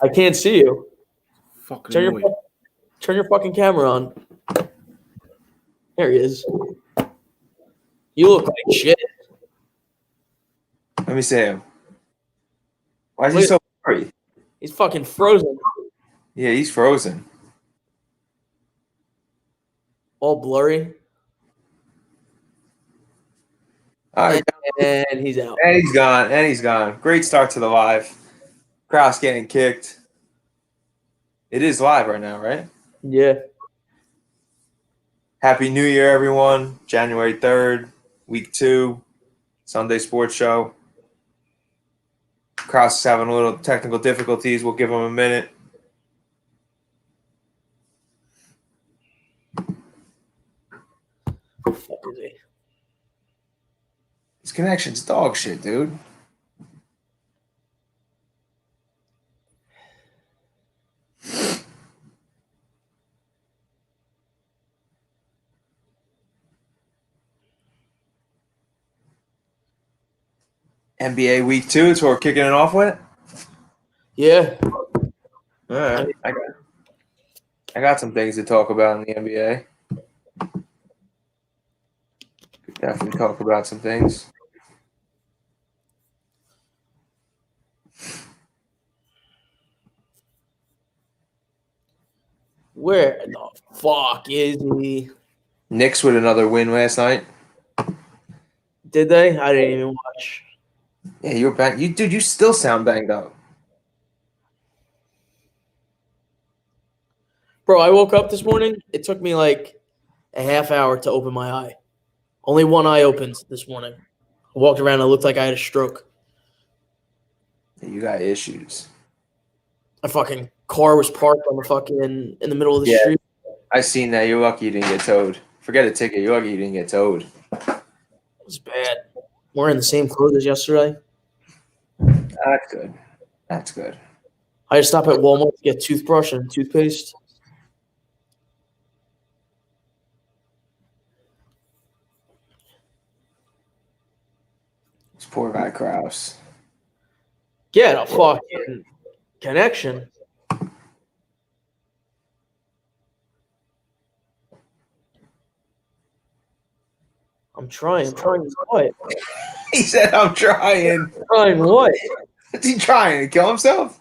I can't see you. Fucking Turn annoying. your fucking camera on. There he is. You look like shit. Let me see him. Why is he Look so blurry? He's fucking frozen. Yeah, he's frozen. All blurry. All right, And he's out. and he's gone. And he's gone. Great start to the live. Kraus getting kicked. It is live right now, right? Yeah. Happy New Year, everyone. January 3rd, week 2, Sunday sports show. Kraus is having a little technical difficulties. We'll give him a minute. What the fuck is he? His connection's dog shit, dude. NBA week 2 is what we're kicking it off with. Yeah. All right. I got some things to talk about in the NBA. Could definitely talk about some things. Where the fuck is he? Knicks with another win last night. Did they? I didn't even watch. Yeah, you were bang. You still sound banged up. Bro, I woke up this morning. It took me like a half hour to open my eye. Only one eye opened this morning. I walked around. It looked like I had a stroke. You got issues. A fucking car was parked on the fucking in the middle of the Yeah. street. I seen that. You're lucky you didn't get towed. Forget a ticket. You're lucky you didn't get towed. It was bad. Wearing the same clothes as yesterday. That's good. That's good. I had to stop at Walmart to get toothbrush and toothpaste. This poor guy Kraus. Get a fucking connection. I'm trying. I'm trying what? He said, "I'm trying." Trying what? What's he trying to kill himself?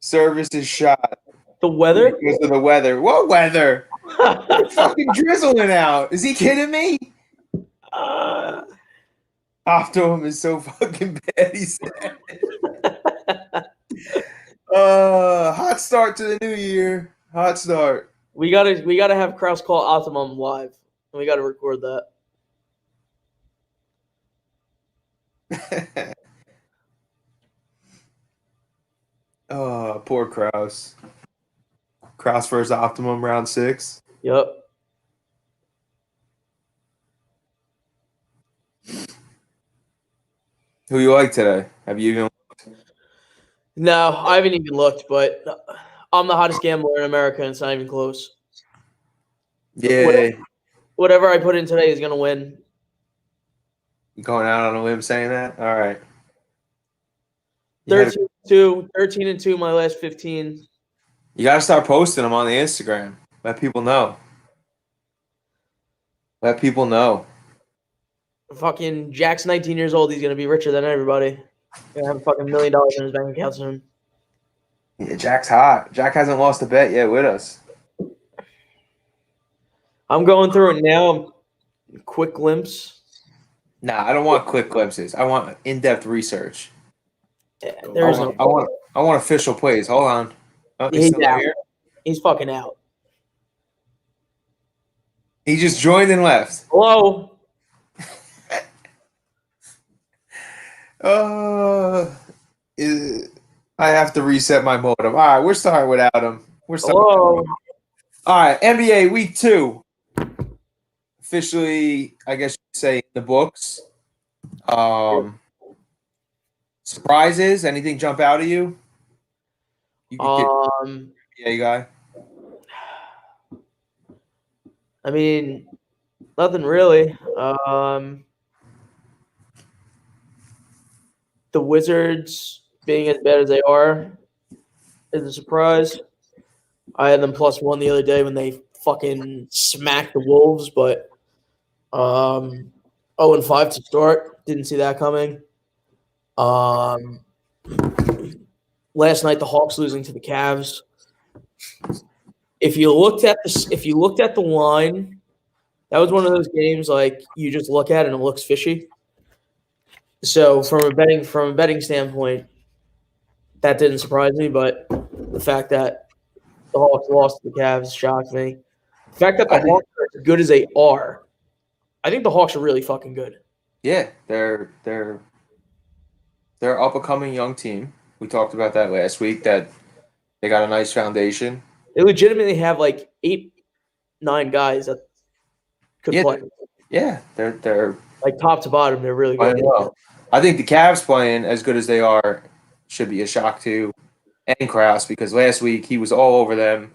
Service is shot The weather? because of the weather. What weather? It's fucking drizzling out. Is he kidding me? Optimum is so fucking bad. He said. Hot start to the new year. Hot start. We gotta have Kraus call Optimum live. We gotta record that. Oh, poor Kraus. Kraus versus Optimum round 6. Yep. Who you like today? Have you even? No, I haven't even looked, but I'm the hottest gambler in America, and it's not even close. Yeah, Whatever I put in today is gonna win. you going out on a limb saying that? All right. You had- 13-2 my last 15. You got to start posting them on the Instagram. Let people know. Let people know. Fucking Jack's 19 years old. He's gonna be richer than everybody. Gonna have a fucking $1 million in his bank account soon. Yeah, Jack's hot. Jack hasn't lost a bet yet with us. I'm going through it now. Quick glimpse. Nah, I don't want quick glimpses. I want in-depth research. There's I want official plays. Hold on. Oh, he's He's still not out. here? He's fucking out. He just joined and left. Hello. I have to reset my modem. All right, we're starting without him. Hello. All right, NBA Week 2. Officially, I guess you could say, in the books. Surprises? Anything jump out at you? You can get NBA guy. I mean, nothing really. The Wizards being as bad as they are is a surprise. I had them +1 the other day when they fucking smacked the Wolves, but 0-5 to start. Didn't see that coming. Last night the Hawks losing to the Cavs. If you looked at the line, that was one of those games like you just look at it and it looks fishy. So from a betting standpoint, that didn't surprise me, but the fact that the Hawks lost to the Cavs shocked me. The fact that the Hawks are as good as they are, I think the Hawks are really fucking good. Yeah, they're up and coming young team. We talked about that last week. That they got a nice foundation. They legitimately have like 8, 9 guys that could play. Yeah, they're like top to bottom. They're really good. well. I think the Cavs playing as good as they are should be a shock to and Krause, because last week he was all over them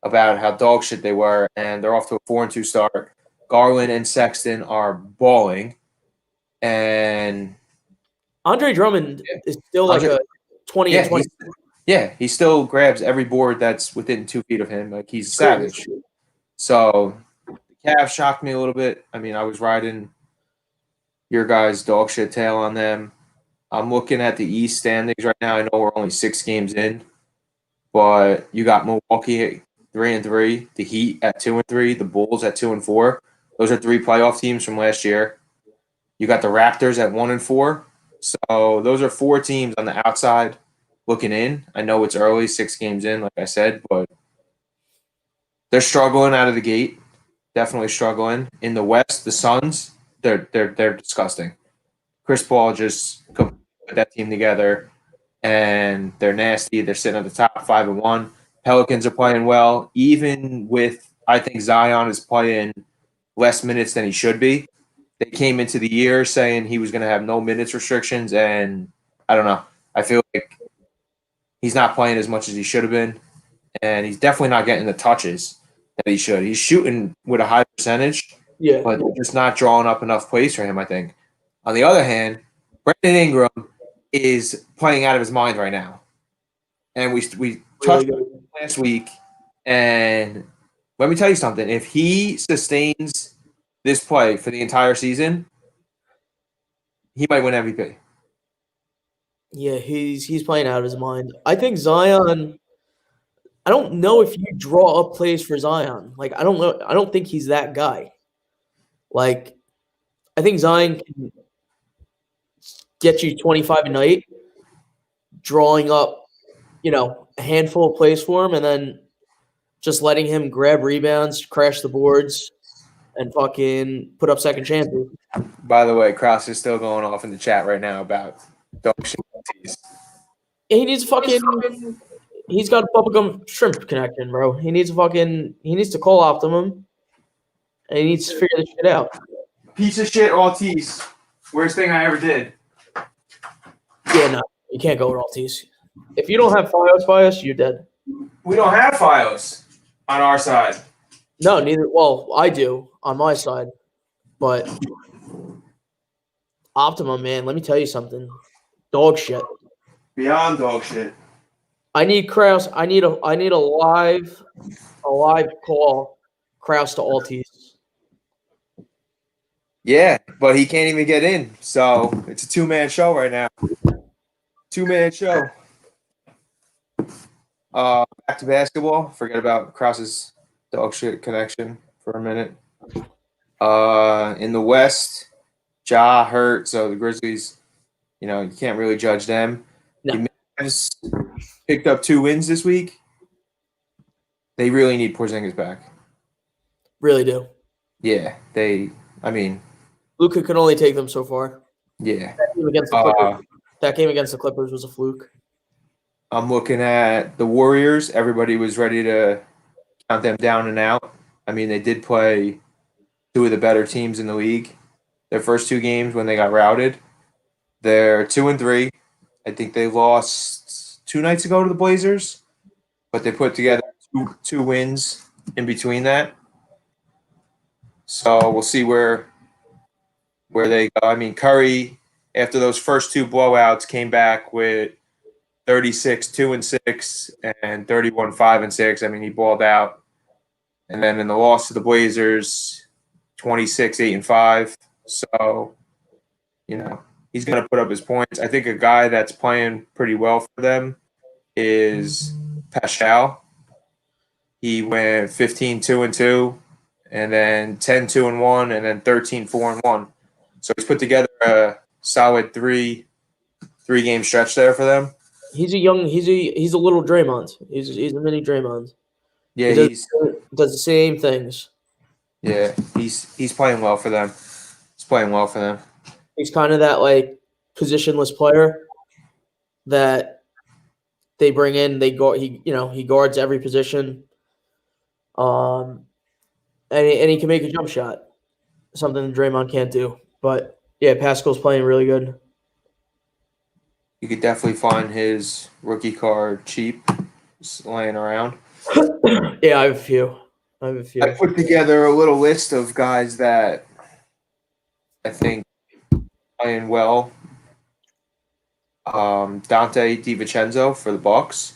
about how dog shit they were, and they're off to a 4-2 start. Garland and Sexton are balling, and Andre Drummond is still like a 20 and 20. He still grabs every board that's within 2 feet of him. Like, he's savage. So the Cavs shocked me a little bit. I mean, I was riding your guys' dog shit tail on them. I'm looking at the East standings right now. I know we're only 6 games in, but you got Milwaukee at 3-3, the Heat at 2-3, the Bulls at 2-4. Those are 3 playoff teams from last year. You got the Raptors at 1-4. So those are 4 teams on the outside looking in. I know it's early, 6 games in, like I said, but they're struggling out of the gate. Definitely struggling. In the West, the Suns, they're disgusting. Chris Paul just put that team together, and they're nasty. They're sitting at the top, 5-1. Pelicans are playing well, even with, I think Zion is playing less minutes than he should be. They came into the year saying he was going to have no minutes restrictions, and I don't know. I feel like he's not playing as much as he should have been, and he's definitely not getting the touches that he should. He's shooting with a high percentage, but they're just not drawing up enough plays for him, I think. On the other hand, Brandon Ingram is playing out of his mind right now. And we touched on it last week, and let me tell you something. If he sustains this play for the entire season, he might win MVP. Yeah, he's playing out of his mind. I think Zion. I don't know if you draw up plays for Zion. Like, I don't know. I don't think he's that guy. Like, I think Zion can get you 25 a night, drawing up, a handful of plays for him, and then just letting him grab rebounds, crash the boards, and fucking put up second chances. By the way, Krause is still going off in the chat right now about dog shit. He needs fucking. He's got a bubblegum shrimp connection, bro. He needs to call Optimum, and he needs to figure this shit out. Piece of shit, Altice. Worst thing I ever did. Yeah, no, you can't go with Altice. If you don't have Fios, you're dead. We don't have Fios on our side. No, neither. Well, I do on my side, but Optimum, man, let me tell you something. Dog shit. Beyond dog shit. I need Krause. I need a live call Krause to Altice. Yeah, but he can't even get in. So it's a 2-man show right now. 2-man show. Back to basketball. Forget about Krause's dog shit connection for a minute. In the West, Ja hurt, so the Grizzlies, you can't really judge them. No. The Mavs picked up 2 wins this week. They really need Porzingis back. Really do. Yeah, Luka could only take them so far. Yeah. That game against the Clippers was a fluke. I'm looking at the Warriors. Everybody was ready to count them down and out. I mean, they did play 2 of the better teams in the league. Their first 2 games when they got routed. They're 2-3. I think they lost 2 nights ago to the Blazers, but they put together two wins in between that. So we'll see where they go. I mean, Curry, after those first 2 blowouts, came back with 36, 2-6, and 31, 5-6. I mean, he balled out. And then in the loss to the Blazers, 26, 8-5. So, he's going to put up his points. I think a guy that's playing pretty well for them is Pascal. He went 15, 2-2, and then 10, 2-1, and then 13, 4-1. So he's put together a solid three-game stretch there for them. He's a little Draymond. He's a mini Draymond. Yeah, He does the same things. Yeah, he's playing well for them. He's playing well for them. He's kind of that like positionless player that they bring in. He guards every position. And he can make a jump shot, something Draymond can't do. But yeah, Pascal's playing really good. You could definitely find his rookie card cheap, just laying around. Yeah, I have a few. I put together a little list of guys that I think playing well. Dante DiVincenzo for the Bucks.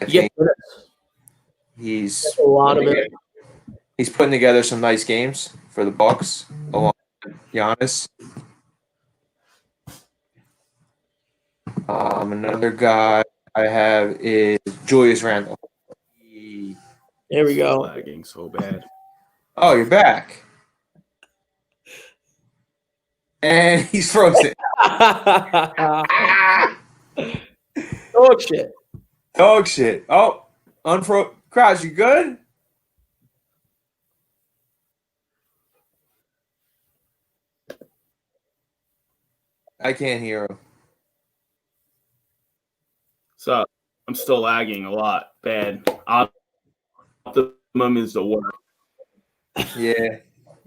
I think he's a lot of it. He's putting together some nice games for the Bucks along with Giannis. Another guy I have is Julius Randle. There we go. Lagging so bad. Oh, you're back. And he's frozen. Dog shit. Dog shit. Oh, unfroze. Crouch, you good? I can't hear him. So I'm still lagging a lot. Bad. Optimum is the worst. Yeah.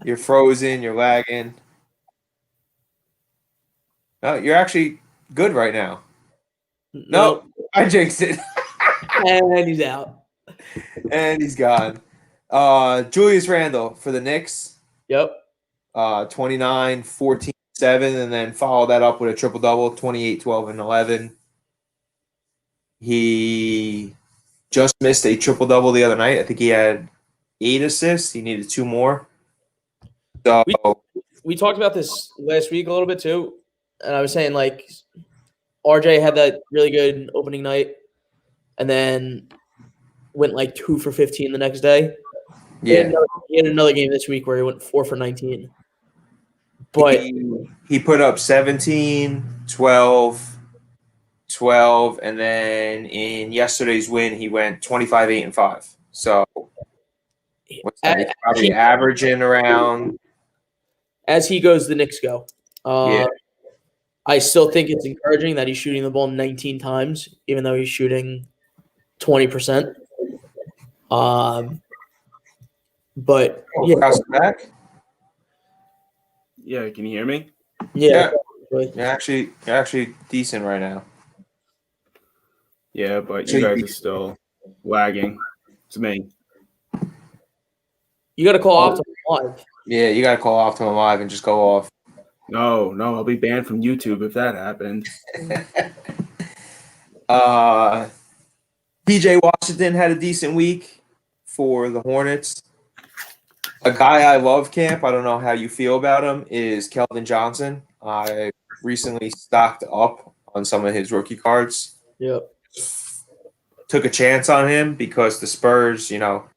You're frozen. You're lagging. No, you're actually good right now. No, I jinxed it. And he's out. And he's gone. Julius Randle for the Knicks. Yep. 29, 14, 7, and then follow that up with a triple-double, 28, 12, and 11. He just missed a triple-double the other night. I think he had 8 assists. He needed 2 more. So we talked about this last week a little bit too, and I was saying like RJ had that really good opening night, and then went like 2 for 15 the next day. Yeah, he had another game this week where he went 4 for 19. But he put up 17, 12, 12, and then in yesterday's win he went 25, 8, and 5. So what's that? He's probably averaging around. As he goes, the Knicks go. Yeah. I still think it's encouraging that he's shooting the ball 19 times, even though he's shooting 20%. But yeah, back. Yeah, can you hear me? Yeah. You're actually decent right now. Yeah, but you guys are still lagging. It's me. You got to call Optimum Live. Yeah, you got to call Optimum Live and just go off. No, I'll be banned from YouTube if that happened. PJ Washington had a decent week for the Hornets. A guy I love, Camp, I don't know how you feel about him, is Keldon Johnson. I recently stocked up on some of his rookie cards. Yep. Took a chance on him because the Spurs, I don't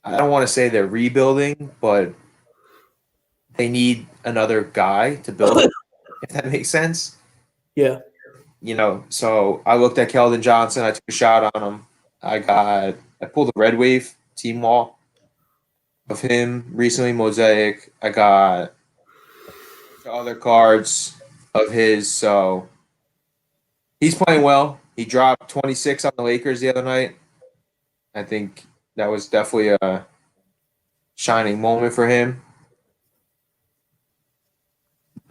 want to say they're rebuilding, but they need another guy to build it, if that makes sense. Yeah. So I looked at Keldon Johnson. I took a shot on him. I pulled a Red Wave team wall of him recently, Mosaic. I got other cards of his. So he's playing well. He dropped 26 on the Lakers the other night. I think that was definitely a shining moment for him.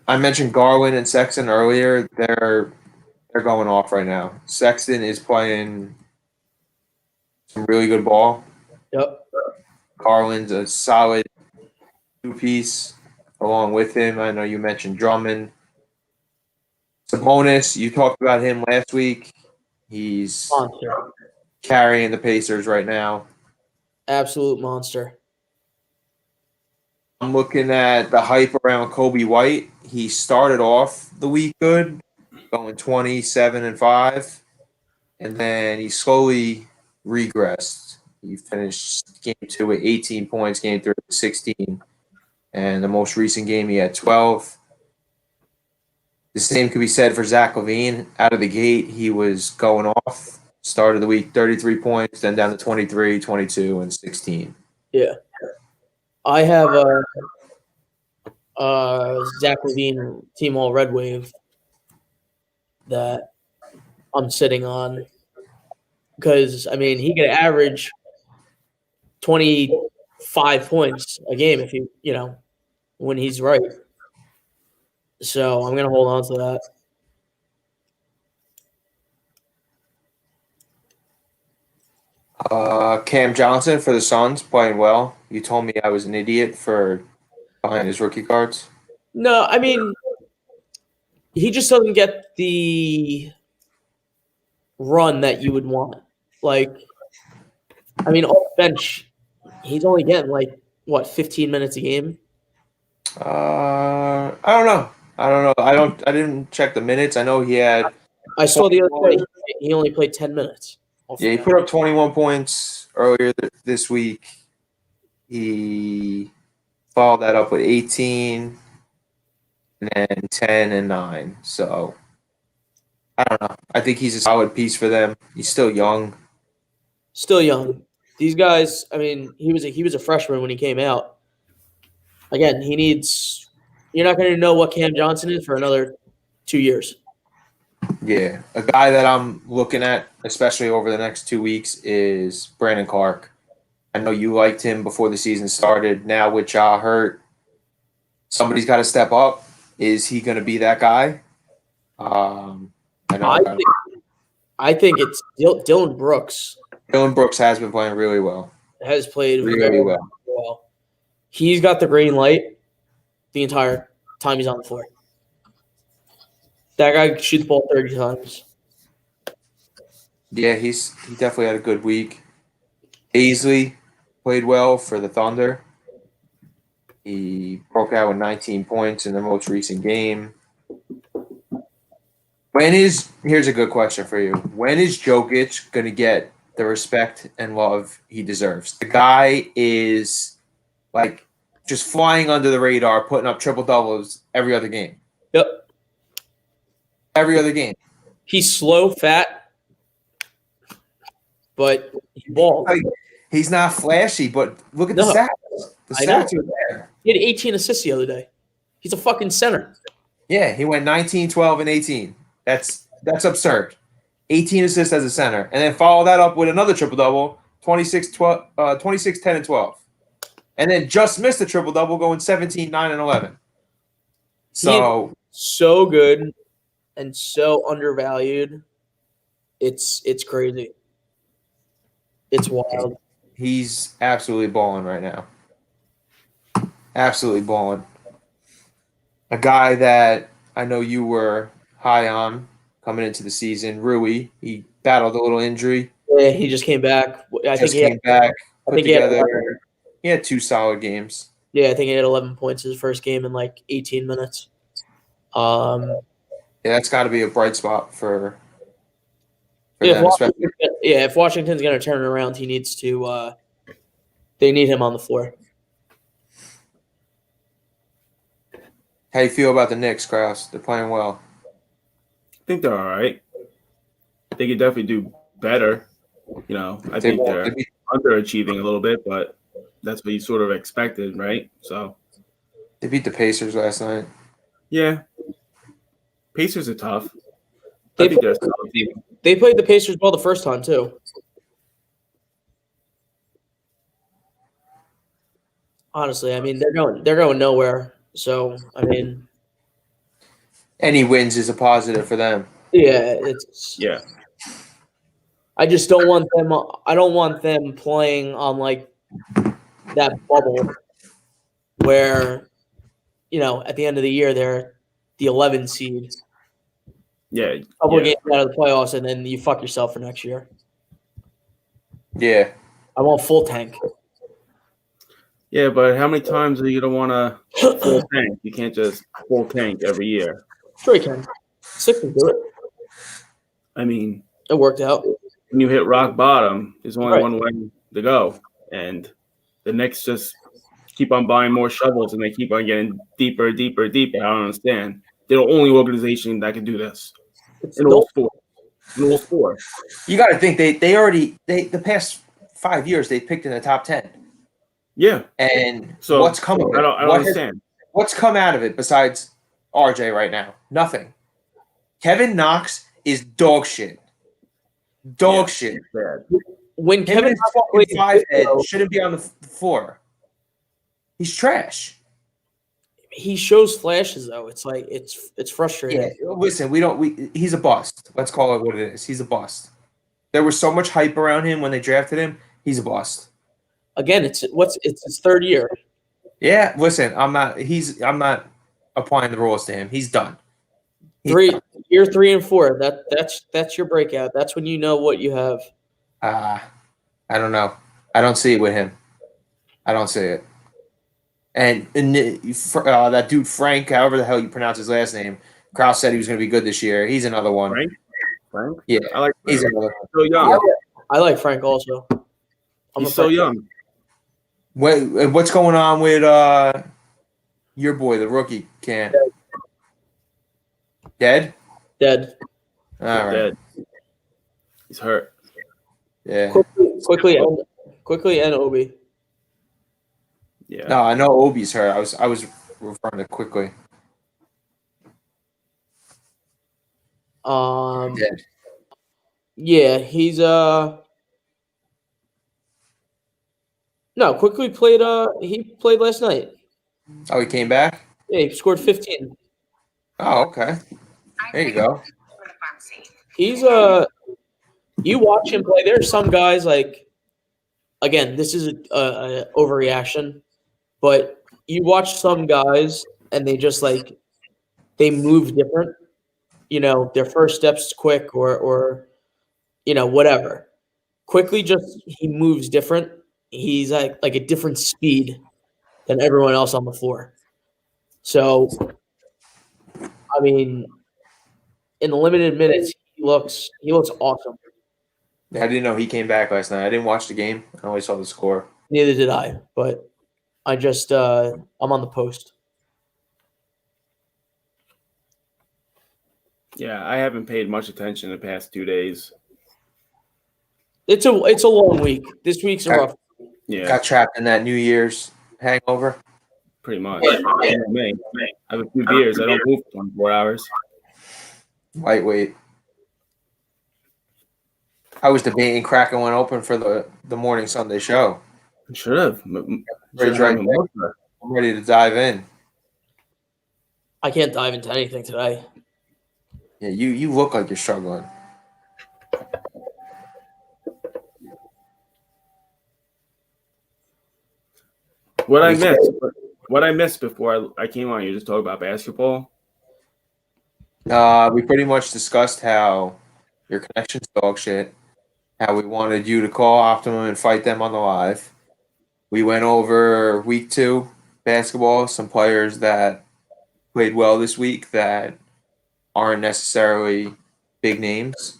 I mentioned Garland and Sexton earlier. They're going off right now. Sexton is playing some really good ball. Yep. Garland's a solid 2-piece along with him. I know you mentioned Drummond. Sabonis, you talked about him last week. He's Monster. carrying the Pacers right now. Absolute monster. I'm looking at the hype around Kobe White. He started off the week good, going 27-5, and then he slowly regressed. He finished game 2 with 18 points, game 3 with 16, and the most recent game he had 12. The same could be said for Zach LaVine. Out of the gate, he was going off. Started the week 33 points, then down to 23, 22, and 16. Yeah. I have Zach LaVine Team All Red Wave that I'm sitting on because, I mean, he could average 25 points a game if when he's right. So I'm going to hold on to that. Cam Johnson for the Suns playing well. You told me I was an idiot for buying his rookie cards. No, I mean, he just doesn't get the run that you would want. Like, I mean, off the bench, he's only getting 15 minutes a game. I don't know. I didn't check the minutes. I know he had. I saw the other day he only played 10 minutes. Yeah, he put up 21 points earlier this week. He followed that up with 18, and then 10 and 9. So I don't know. I think he's a solid piece for them. He's still young. Still young. These guys. I mean, he was a freshman when he came out. Again, he needs. You're not going to know what Cam Johnson is for another 2 years. Yeah. A guy that I'm looking at, especially over the next 2 weeks, is Brandon Clark. I know you liked him before the season started. Now with Ja hurt, somebody's got to step up. Is he going to be that guy? I think it's Dylan Brooks. Dylan Brooks has been playing really well. Has played Really well. He's got the green light the entire time he's on the floor. That guy shoots the ball 30 times. Yeah, he definitely had a good week. Aisley played well for the Thunder. He broke out with 19 points in the most recent game. Here's a good question for you. When is Jokic going to get the respect and love he deserves? The guy is just flying under the radar, putting up triple doubles every other game. Yep. Every other game. He's slow, fat, but he balls. He's not flashy, but look at the stats. The stats are there. He had 18 assists the other day. He's a fucking center. Yeah, he went 19, 12, and 18. That's absurd. 18 assists as a center. And then follow that up with another triple-double, 26, 10, and 12. And then just missed a triple-double going 17, 9, and 11. So good and so undervalued. It's crazy. It's wild. He's absolutely balling right now. Absolutely balling. A guy that I know you were high on coming into the season, Rui. He battled a little injury. Yeah, he just came back. I think he had 2 solid games. Yeah, I think he had 11 points his first game in 18 minutes. Yeah, that's got to be a bright spot for them. especially. If Washington's going to turn it around, he needs to. They need him on the floor. How you feel about the Knicks, Krause? They're playing well. I think they're all right. They could definitely do better. I think they're underachieving a little bit, but that's what you sort of expected, right? So they beat the Pacers last night. Yeah. Pacers are tough. They played the Pacers well the first time too. Honestly, I mean they're going nowhere. So I mean, any wins is a positive for them. Yeah, yeah. I just don't want them. I don't want them playing on that bubble where, at the end of the year they're the 11 seed Yeah. couple of Yeah. games out of the playoffs, and then you fuck yourself for next year. Yeah. I want full tank. Yeah, but how many times are you gonna want to full tank? You can't just full tank every year. Sure, you can. Sixers do it. I mean, It worked out. when you hit rock bottom, there's only Right. one way to go, and the Knicks just keep on buying more shovels, and they keep on getting deeper, deeper, deeper. I don't understand. They're the only organization that can do this in all sports. In all sports. You got to think they already the past 5 years they picked in the top 10. Yeah. And So what's come of it? I don't understand. What's come out of it besides RJ right now? Nothing. Kevin Knox is dog shit. Dog shit. Bad. When Him Kevin and his Knox fucking played five head Cisco, shouldn't be on the floor. He's trash. he shows flashes though. It's like it's frustrating. Yeah, listen, he's a bust. Let's call it what it is. He's a bust. There was so much hype around him when they drafted him. He's a bust. Again, it's his third year. Yeah, listen, I'm not applying the rules to him. He's done. Year 3 and 4. That's your breakout. That's when you know what you have. I don't know. I don't see it with him. I don't see it. And that dude Frank, however the hell you pronounce his last name, Kraus said he was going to be good this year. He's another one. Frank? Yeah, I like he's Frank. another. So young. I like Frank also. He's so young. What's going on with your boy, the rookie, Cam? Dead? Dead. All right. Dead. He's hurt. Yeah. Quickly and Obi. Yeah. No, I know Obi's hurt. I was referring to quickly. Dead. Yeah, he's no, quickly played he played last night. Oh, he came back? Yeah, he scored 15. Oh, okay. There you go. He's you watch him play. There's some guys like, again, this is a overreaction, but you watch some guys and they just like they move different. You know, their first step's quick or you know, whatever. Quickly just he moves different. He's like a different speed than everyone else on the floor. So I mean, in the limited minutes, he looks awesome. I didn't know he came back last night. I didn't watch the game. I only saw the score. Neither did I, but I just I'm on the post. Yeah, I haven't paid much attention the past 2 days. It's a long week. This week's a rough. Yeah, Got trapped in that New Year's hangover. pretty much. I have a few beers. I don't move for 24 hours. Lightweight. I was debating cracking one open for the morning Sunday show. Should have. I'm ready to dive in. I can't dive into anything today. Yeah, you look like you're struggling. What I missed before I came on, you just talk about basketball. We pretty much discussed how your connection's dog shit, how we wanted you to call Optimum and fight them on the live. We went over week 2 basketball, some players that played well this week that aren't necessarily big names.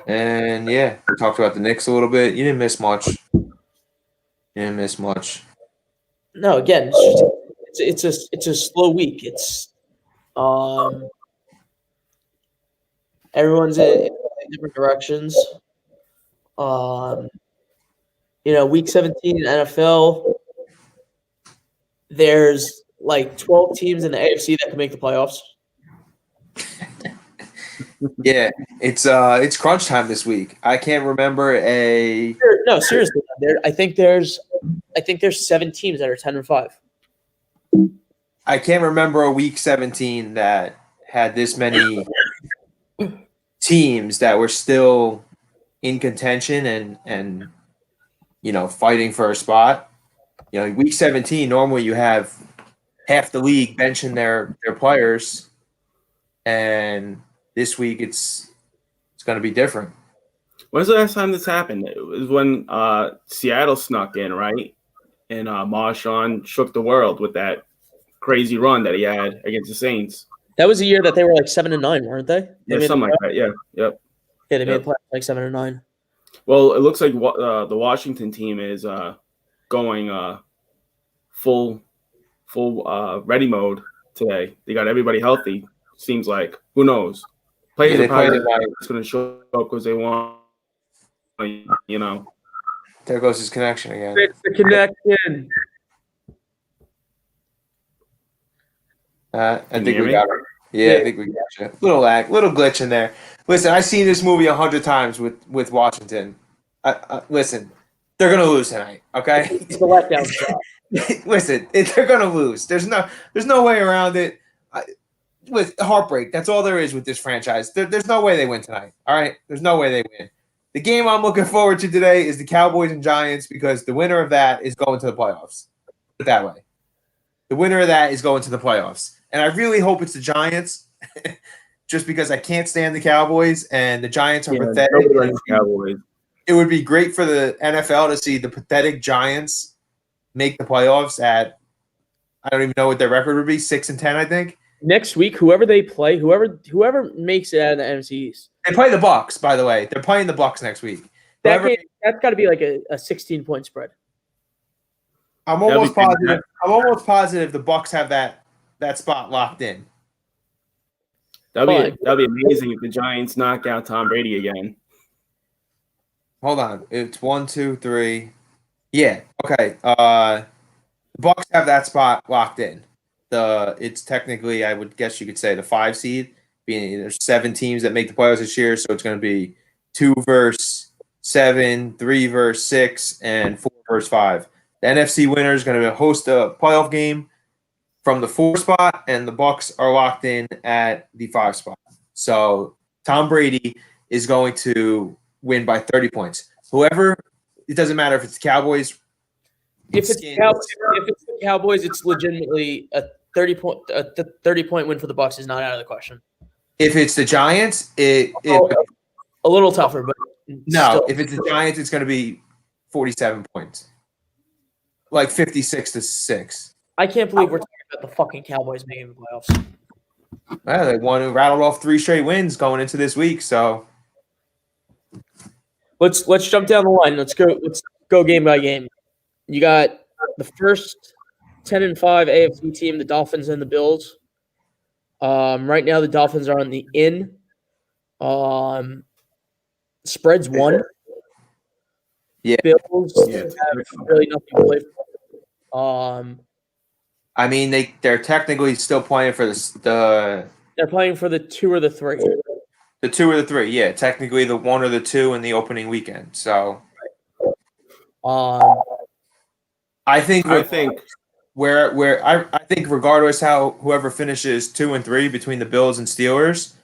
And yeah, we talked about the Knicks a little bit. You didn't miss much. No, again, it's a slow week. It's everyone's in different directions. You know, week 17 in NFL, there's like 12 teams in the AFC that can make the playoffs. Yeah, it's crunch time this week. I can't remember No, seriously. I think there's 7 teams that are 10-5. I can't remember a week 17 that had this many teams that were still in contention and you know fighting for a spot. You know, week 17 normally you have half the league benching their players and this week it's going to be different. When's the last time this happened? It was when Seattle snuck in, right? And Marshawn shook the world with that crazy run that he had against the Saints. That was a year that they were like 7-9, weren't they? Yeah, something like that. Yeah, yep. Yeah, they made the playoffs like 7-9. Well, it looks like the Washington team is going full ready mode today. They got everybody healthy. Seems like. Who knows? Players are probably just going to show up because they want. You know. There goes his connection again. It's the connection. I think we got it. Yeah, I think we got you. Little lag, little glitch in there. Listen, I've seen this movie 100 times with Washington. Listen, they're gonna lose tonight. Okay, it's the letdown shot. Listen, they're gonna lose. There's no way around it. With heartbreak, that's all there is with this franchise. There's no way they win tonight. All right, there's no way they win. The game I'm looking forward to today is the Cowboys and Giants because the winner of that is going to the playoffs. Put it that way. The winner of that is going to the playoffs. And I really hope it's the Giants just because I can't stand the Cowboys and the Giants are pathetic. It would be great for the NFL to see the pathetic Giants make the playoffs at, I don't even know what their record would be, 6-10, I think. Next week, whoever they play, whoever makes it out of the NFC East. They play the Bucs, by the way. They're playing the Bucs next week. That's got to be like a 16-point spread. I'm almost positive the Bucs have that spot locked in. That'd be amazing if the Giants knock out Tom Brady again. Hold on. It's 1, 2, 3. Yeah. Okay. The Bucs have that spot locked in. It's technically, I would guess you could say, the 5 seed. Being there's 7 teams that make the playoffs this year, so it's going to be 2 versus 7, 3 versus 6, and 4 versus 5. The NFC winner is going to host a playoff game from the 4 spot, and the Bucs are locked in at the 5 spot. So Tom Brady is going to win by 30 points. Whoever, it doesn't matter if it's the Cowboys. If it's the Cowboys, it's legitimately a 30-point win for the Bucs is not out of the question. If it's the Giants, a little tougher, but no. Still. If it's the Giants, it's going to be 47 points, like 56-6. I can't believe we're talking about the fucking Cowboys making the playoffs. Well, they rattled off 3 straight wins going into this week, so let's jump down the line. Let's go game by game. You got the first 10-5 AFC team, the Dolphins and the Bills. Right now, the Dolphins are on the in. Spreads 1. Yeah. Bills have really nothing to play for. I mean, they're technically still playing for the. They're playing for the 2 or the 3. The 2 or the 3, yeah. Technically, the 1 or the 2 in the opening weekend. So, I think regardless how whoever finishes 2 and 3 between the Bills and Steelers,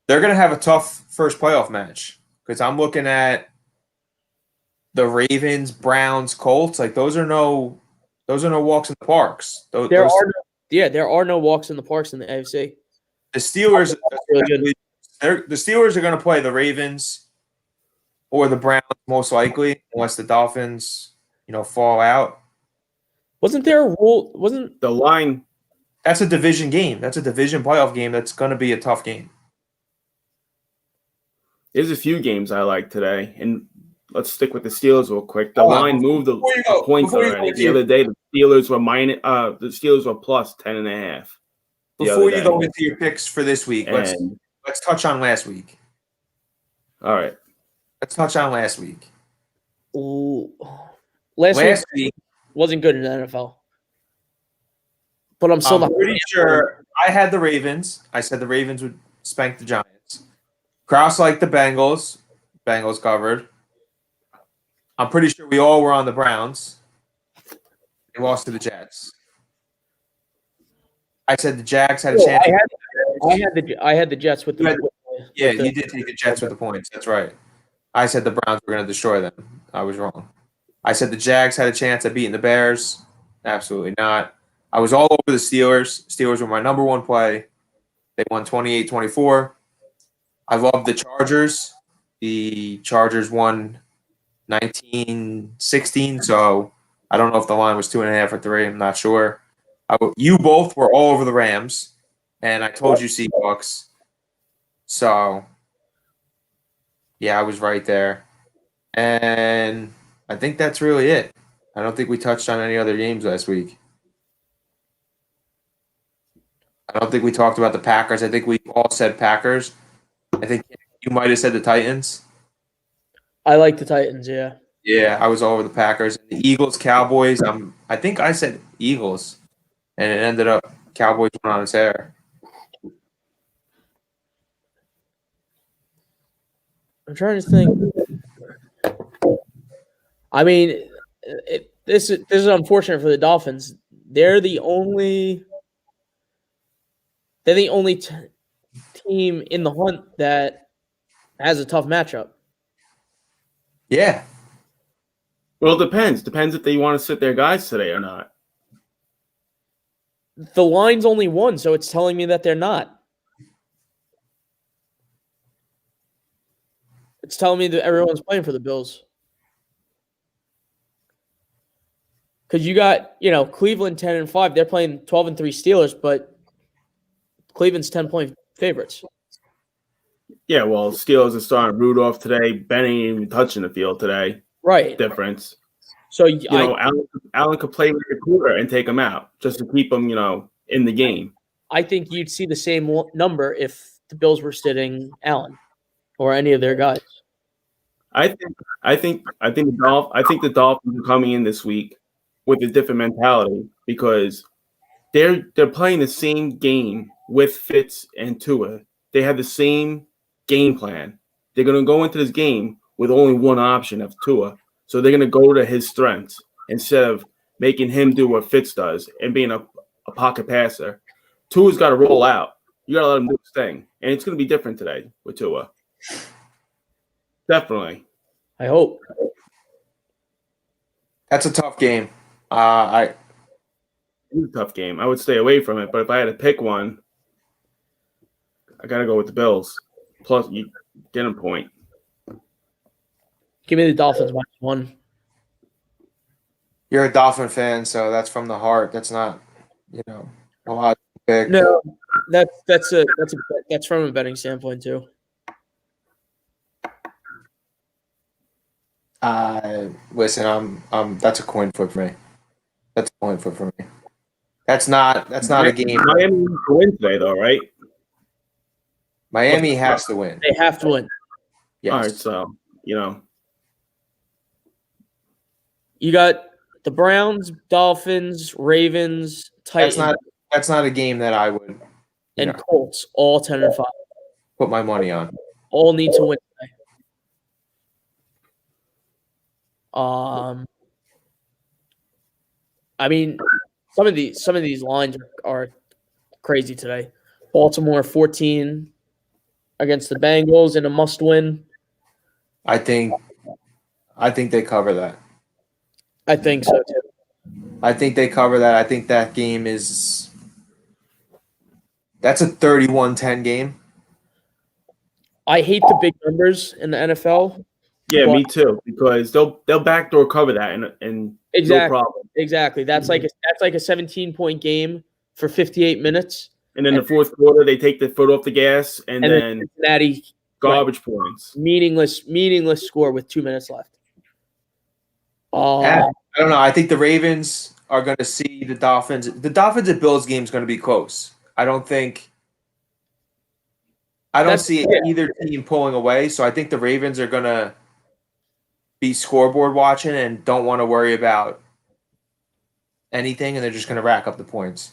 they're gonna have a tough first playoff match. Because I'm looking at the Ravens, Browns, Colts. Like those are no walks in the parks. There are no walks in the parks in the AFC. The Steelers really the Steelers are gonna play the Ravens or the Browns most likely, unless the Dolphins, fall out. Wasn't there a rule? Wasn't the line? That's a division game. That's a division playoff game. That's going to be a tough game. There's a few games I like today, and let's stick with the Steelers real quick. The line moved the points already. The other day, the Steelers were plus 10.5. Before you go into your picks for this week, let's touch on last week. All right. Let's touch on last week. Ooh. Last week wasn't good in the NFL. But I'm still pretty sure I had the Ravens. I said the Ravens would spank the Giants. Kraus liked the Bengals. Bengals covered. I'm pretty sure we all were on the Browns. They lost to the Jets. I said the Jags had a chance. I had the Jets with the you did take the Jets with the points. That's right. I said the Browns were going to destroy them. I was wrong. I said the Jags had a chance at beating the Bears. Absolutely not. I was all over the Steelers. Steelers were my number 1 play. They won 28-24. I love the Chargers. The Chargers won 19-16, so I don't know if the line was 2.5 or 3. I'm not sure. You both were all over the Rams, and I told you Seahawks. So, yeah, I was right there. And I think that's really it. I don't think we touched on any other games last week. I don't think we talked about the Packers. I think we all said Packers. I think you might have said the Titans. I like the Titans, yeah. Yeah, I was all over the Packers. The Eagles, Cowboys. I think I said Eagles, and it ended up Cowboys went on its hair. I'm trying to think. I mean, this is unfortunate for the Dolphins. They're the only team in the hunt that has a tough matchup. Yeah. Well, it depends. Depends if they want to sit their guys today or not. The line's only 1, so it's telling me that they're not. It's telling me that everyone's playing for the Bills. Because you got, Cleveland 10-5. They're playing 12-3 Steelers, but Cleveland's 10-point favorites. Yeah, well, Steelers are starting Rudolph today. Ben ain't even touching the field today. Right. Difference. So Allen could play with the quarter and take him out just to keep him, in the game. I think you'd see the same number if the Bills were sitting Allen or any of their guys. I think the Dolphins are coming in this week with a different mentality because they're playing the same game with Fitz and Tua. They have the same game plan. They're going to go into this game with only one option of Tua. So they're going to go to his strengths instead of making him do what Fitz does and being a pocket passer. Tua's got to roll out. You got to let him do his thing. And it's going to be different today with Tua. Definitely. I hope. That's a tough game. It's a tough game. I would stay away from it, but if I had to pick one, I got to go with the Bills. Plus, you get a point. Give me the Dolphins -1. You're a Dolphin fan, so that's from the heart. That's not, a lot to pick. No, that's from a betting standpoint too. Listen, that's a coin flip for me. That's a coin flip for me. That's not a game. Miami needs to win today, though, right? Miami has to win. They have to win. Yes. All right, so You got the Browns, Dolphins, Ravens, Titans. That's not a game that I would. And Colts, all 10-5. Put my money on. All need to win today. I mean, some of these lines are crazy today. Baltimore 14 against the Bengals in a must-win. I think they cover that. I think so too. I think they cover that. I think that game that's a 31-10 game. I hate the big numbers in the NFL. Yeah, me too. Because they'll backdoor cover that and exactly, no problem. Exactly. That's like a 17-point game for 58 minutes. And then the fourth quarter, they take the foot off the gas, and then Cincinnati garbage points. Meaningless score with 2 minutes left. I don't know. I think the Ravens are going to see the Dolphins. The Dolphins and Bills game is going to be close. I don't see either team pulling away. So I think the Ravens are going to be scoreboard watching and don't want to worry about anything, and they're just going to rack up the points.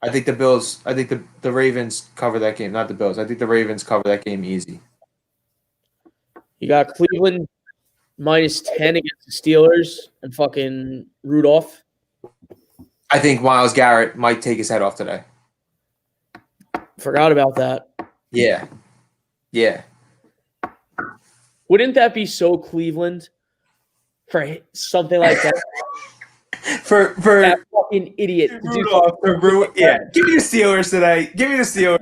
I think the Ravens cover that game, not the Bills. I think the Ravens cover that game easy. You got Cleveland -10 against the Steelers and fucking Rudolph. I think Myles Garrett might take his head off today. Forgot about that. Yeah. Wouldn't that be so Cleveland for something like that? for that fucking idiot. Yeah, give me the Steelers today. Give me the Steelers.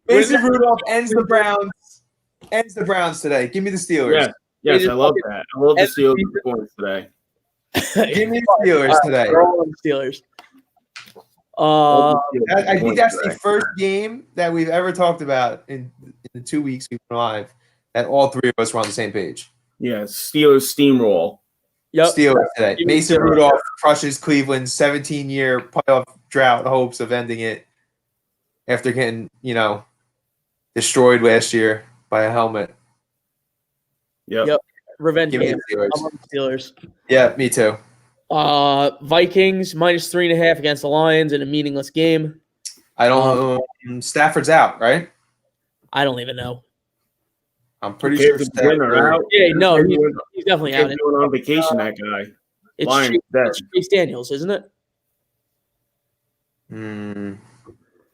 Mason Rudolph ends the Browns. Ends the Browns today. Give me the Steelers. Yes, I love that. I love the Steelers performance today. Give me the Steelers today. We're all on the Steelers. I think that's the first game that we've ever talked about in the 2 weeks we've been live that all three of us were on the same page. Yeah, Steelers steamroll. Yep. Steelers today. Mason Rudolph crushes Cleveland's 17-year playoff drought hopes of ending it after getting, destroyed last year by a helmet. Yep. Revenge Give me game. the Steelers. I'm on the Steelers. Yeah, me too. Vikings -3.5 against the Lions in a meaningless game. I don't Stafford's out, right? I don't even know. I'm pretty sure Stafford. Yeah, no, he's definitely out. He's going on vacation, that guy. It's Chase Daniels, isn't it? I don't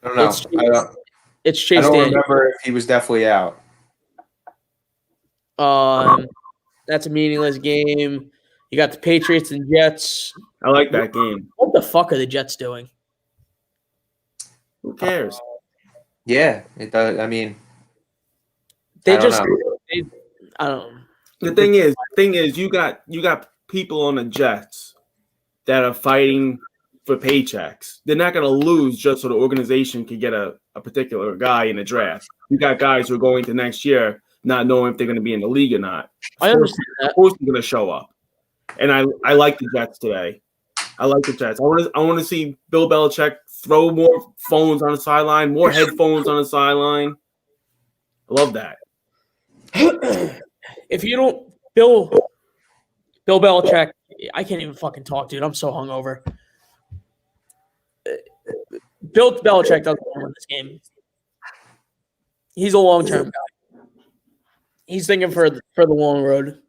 know. It's Chase I don't Daniels. remember if he was definitely out. That's a meaningless game. You got the Patriots and Jets. I like that game. What the fuck are the Jets doing? Who cares? Yeah, it does. I mean, I don't know. The thing is, you got people on the Jets that are fighting for paychecks. They're not going to lose just so the organization can get a particular guy in the draft. You got guys who are going to next year not knowing if they're going to be in the league or not. I understand that. Of course, they're going to show up. And I like the Jets today. I like the Jets. I want to see Bill Belichick throw more phones on the sideline, more headphones on the sideline. I love that. If you don't, Bill Belichick, I can't even fucking talk, dude. I'm so hungover. Bill Belichick doesn't win this game. He's a long-term guy. He's thinking for the long road.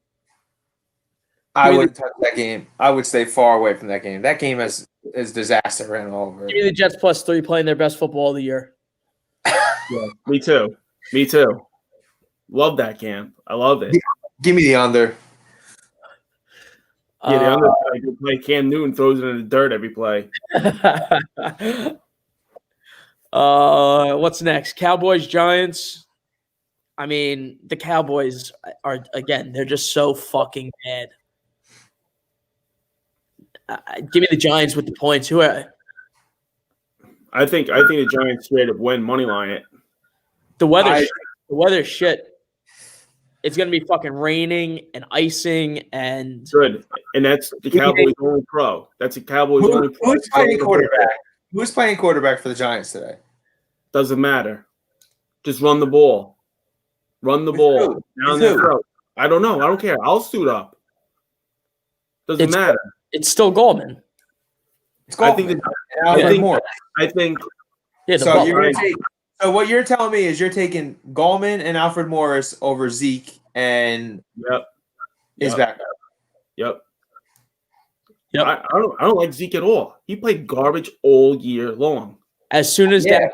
I wouldn't touch that game. I would stay far away from that game. That game is disaster ran all over. Give me the Jets +3 playing their best football of the year. Yeah, me too. Love that camp. I love it. Give me the under. Yeah, the under play. Cam Newton throws it in the dirt every play. What's next? Cowboys, Giants. I mean, the Cowboys are, again, they're just so fucking bad. Give me the Giants with the points. Who are? I think the Giants straight up win money line it. The weather's shit. It's gonna be fucking raining and icing and good. And that's the Cowboys' only pro. That's the Cowboys' only pro. Who's playing quarterback? Who's playing quarterback for the Giants today? Doesn't matter. Just run the ball. Run the ball down their throat. I don't know. I don't care. I'll suit up. Doesn't matter. It's still Goldman. It's Goldman. I think. Yeah. So what you're telling me is you're taking Goldman and Alfred Morris over Zeke and his backup. Yep. I don't like Zeke at all. He played garbage all year long. As soon as that,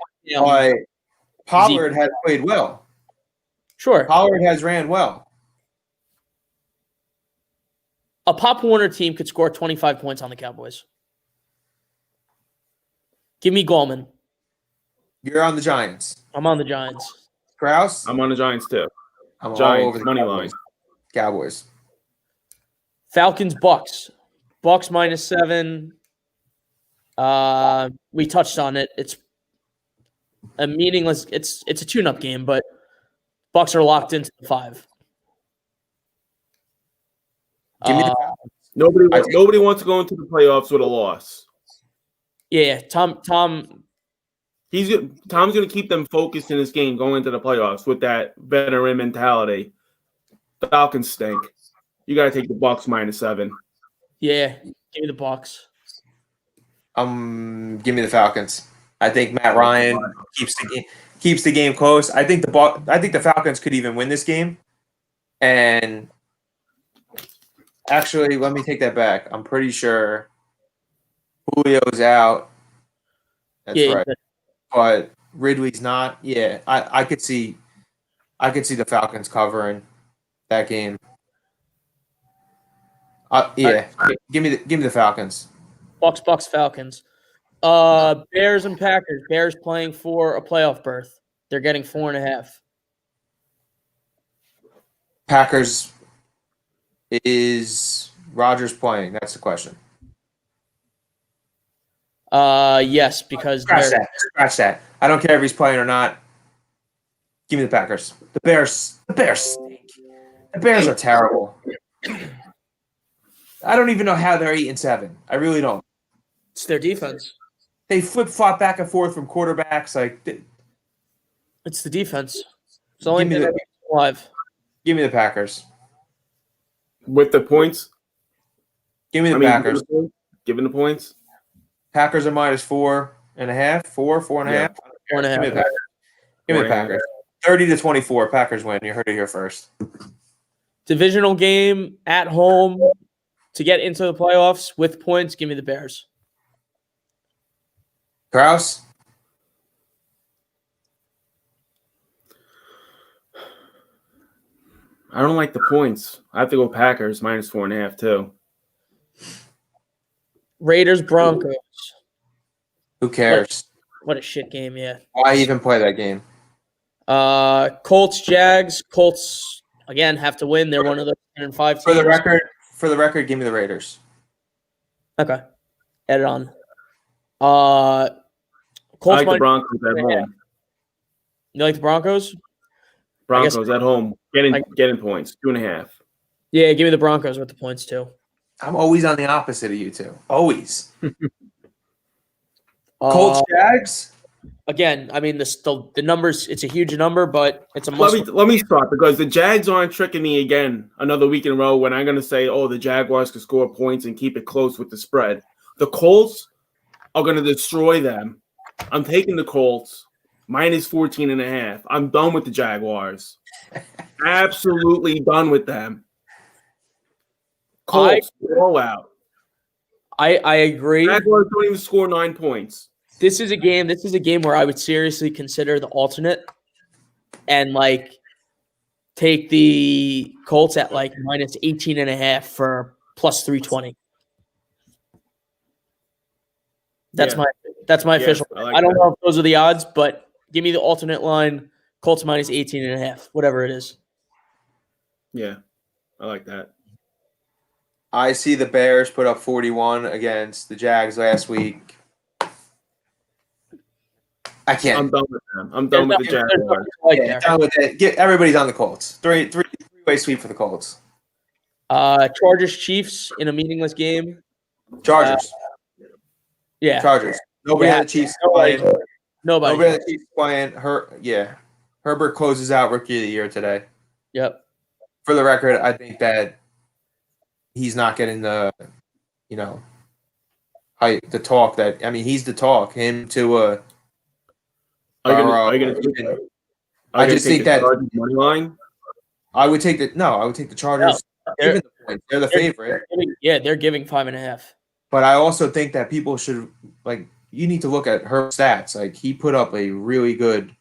Pollard has played well. Sure, Pollard has ran well. A Pop Warner team could score 25 points on the Cowboys. Give me Goldman. You're on the Giants. I'm on the Giants. Kraus? I'm on the Giants too. I'm Giants, all over the money Cowboys. line. Cowboys. Falcons, Bucks. Bucks -7. We touched on it. It's a meaningless. It's a tune-up game, but Bucks are locked into the 5. Give me the Falcons. Nobody wants to go into the playoffs with a loss. Yeah, Tom. Tom's going to keep them focused in this game going into the playoffs with that veteran mentality. The Falcons stink. You got to take the Bucks -7. Yeah, give me the Bucks. Give me the Falcons. I think Matt Ryan keeps the game close. I think the Falcons could even win this game. And actually, let me take that back. I'm pretty sure Julio's out. That's right. But Ridley's not. Yeah, I could see the Falcons covering that game. Give me the Falcons. Bucks, Falcons. Bears and Packers. Bears playing for a playoff berth. They're getting 4.5. Packers, is Rodgers playing? That's the question. Yes, because Scratch that. I don't care if he's playing or not. Give me the Packers. The Bears stink. The Bears are terrible. I don't even know how they're 8-7. I really don't. it's their defense. They flip-flop back and forth from quarterbacks. It's the defense. It's the only Give me thing the- that makes them alive. Give me the Packers. With the points, Give me the I mean, Packers. given the points, Packers are -4.5, 4.5. Yeah. 4.5. Give me the Packers. Give me the 4.5. Packers. 30-24. Packers win. You heard it here first. Divisional game at home to get into the playoffs with points. Give me the Bears. Kraus? I don't like the points. I have to go Packers -4.5 too. Raiders, Broncos. Who cares? What a shit game, yeah. Why even play that game? Colts, Jags. Colts again have to win. They're one of the 10-5 teams. For the record, give me the Raiders. Okay, add it on. I Colts. like the Broncos at home. You like the Broncos? Broncos at home, getting points, 2.5. Yeah, give me the Broncos with the points too. I'm always on the opposite of you two. Always. Uh, Colts, Jags? Again, I mean the numbers. It's a huge number, but it's a must. Let me start because the Jags aren't tricking me again another week in a row when I'm going to say, oh, the Jaguars can score points and keep it close with the spread. The Colts are going to destroy them. I'm taking the Colts -14.5. I'm done with the Jaguars. Absolutely done with them. Colts blowout. I agree. Jaguars don't even score 9 points. This is a game where I would seriously consider the alternate and take the Colts at -18.5 for +320. That's my Yes, official. I like I don't that. know if those are the odds, but give me the alternate line. Colts -18.5, whatever it is. Yeah, I like that. I see the Bears put up 41 against the Jags last week. I can't. I'm done with them. I'm done with the There's nothing Jaguars. to like Yeah, there. done with it. Everybody's on the Colts. Three-way sweep for the Colts. Chargers Chiefs in a meaningless game. Chargers. Yeah, Chargers. Nobody Yeah. on the Chiefs Nobody. playing. nobody. Nobody on the Chiefs playing. Herbert closes out Rookie of the Year today. Yep. For the record, I think that he's not getting the talk that he's the talk. Him to Are you gonna I just think that money line? I would take the Chargers. they're- Even the points. They're the favorite. They're giving 5.5. But I also think that people should you need to look at her stats. He put up a really good.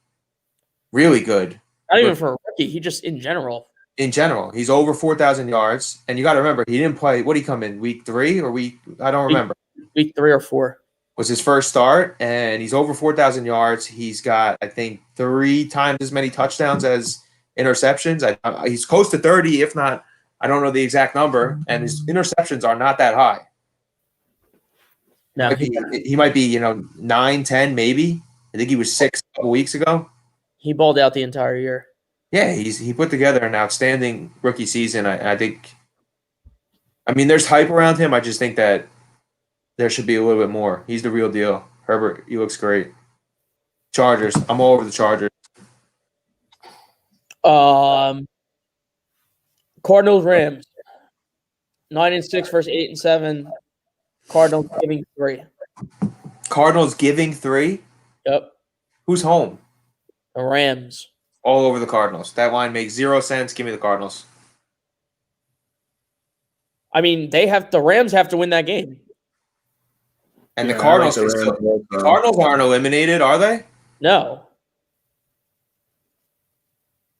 Not even for a rookie. He just in general. In general, he's over 4,000 yards, and you got to remember he didn't play. What did he come in week 3 or week? I don't remember. Week 3 or 4. Was his first start, and he's over 4,000 yards. He's got, I think, 3 times as many touchdowns as interceptions. He's close to 30, if not. I don't know the exact number, and his interceptions are not that high. No, He might be 9, 10, maybe. I think he was 6 a couple weeks ago. he balled out the entire year. Yeah, he put together an outstanding rookie season. I think. There's hype around him. I just think that there should be a little bit more. He's the real deal. Herbert, he looks great. Chargers. I'm all over the Chargers. Cardinals Rams 9-6 versus 8-7. Cardinals giving 3. Cardinals giving 3. Yep. Who's home? The Rams. All over the Cardinals. That line makes 0 sense. Give me the Cardinals. The Rams have to win that game. And Yeah, the Cardinals, I like the Rams the Cardinals aren't eliminated, are they? No,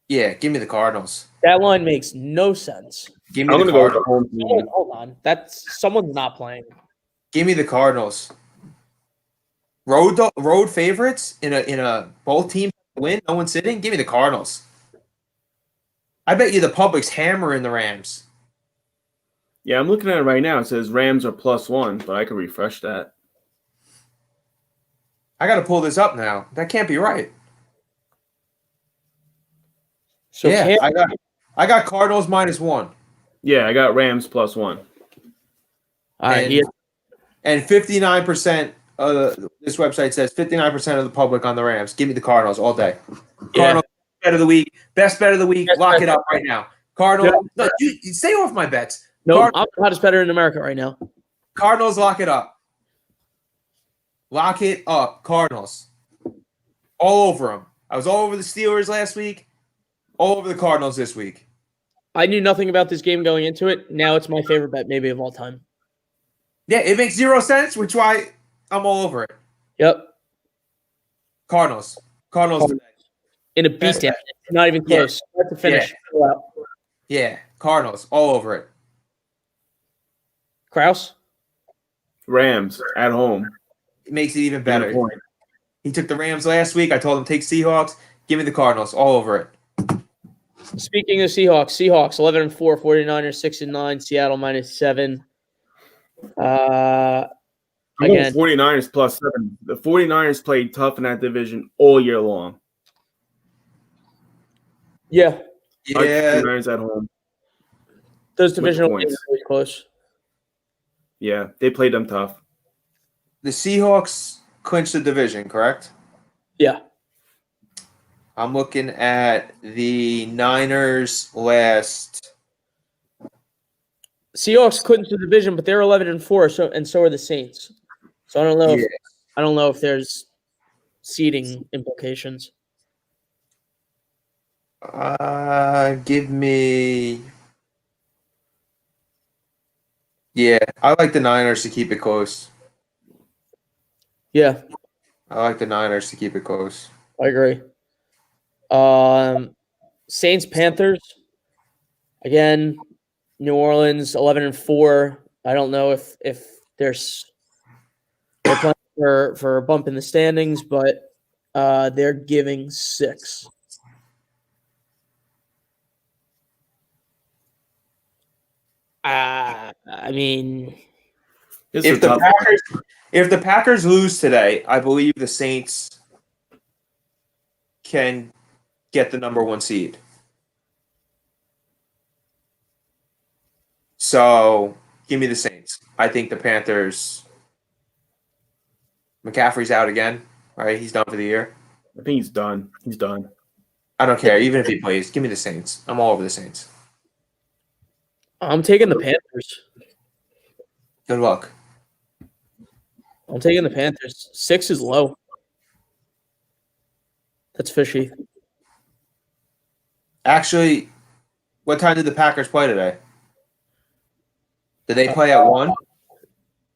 Yeah, give me the Cardinals. that line makes no sense. Give me I'm the gonna go with Cardinals. the home team. Hold on, someone's not playing. Give me the Cardinals. Road favorites in a both teams win. No one's sitting. Give me the Cardinals. I bet you the public's hammering the Rams. Yeah, I'm looking at it right now. It says Rams are +1, but I can refresh that. I got to pull this up now. That can't be right. So yeah, I got Cardinals -1. Yeah, I got Rams +1. All right, and, yeah. and 59% of this website says 59% of the public on the Rams. Give me the Cardinals all day. Cardinals bet of the week, best bet of the week. Lock it up right now. Cardinals. No, you stay off my bets. No, I'm the hottest better in America right now. Cardinals, lock it up. Lock it up, Cardinals. All over them. I was all over the Steelers last week. All over the Cardinals this week. I knew nothing about this game going into it. Now it's my favorite bet maybe of all time. Yeah, it makes 0 sense, which is why I'm all over it. Yep. Cardinals. In a beatdown. Not even close. Start to finish. Yeah, Cardinals. All over it. Kraus? Rams at home. It makes it even better. He took the Rams last week. I told him take Seahawks. Give me the Cardinals. All over it. Speaking of Seahawks, 11-4, 49ers 6-9, Seattle -7. Again, 49ers +7. The 49ers played tough in that division all year long. Yeah. Yeah. 49ers at home. Those divisional games are really close. Yeah, they played them tough. The Seahawks clinched the division, correct? Yeah. I'm looking at the Niners last. Seahawks couldn't the division, but they're 11-4, so are the Saints. So I don't know. I don't know if there's seeding implications. Give me. Yeah, I like the Niners to keep it close. Yeah, I like the Niners to keep it close. I agree. Saints Panthers. Again, New Orleans 11-4. I don't know if they're playing for a bump in the standings, but they're giving 6. I mean, if the Packers lose today, I believe the Saints can get the number 1 seed. So give me the Saints. I think the Panthers. McCaffrey's out again, right? He's done for the year. I think he's done. He's done. I don't care. Even if he plays, give me the Saints. I'm all over the Saints. I'm taking the Panthers. Good luck. I'm taking the Panthers. 6 is low. That's fishy. Actually, what time did the Packers play today? Did they play at 1?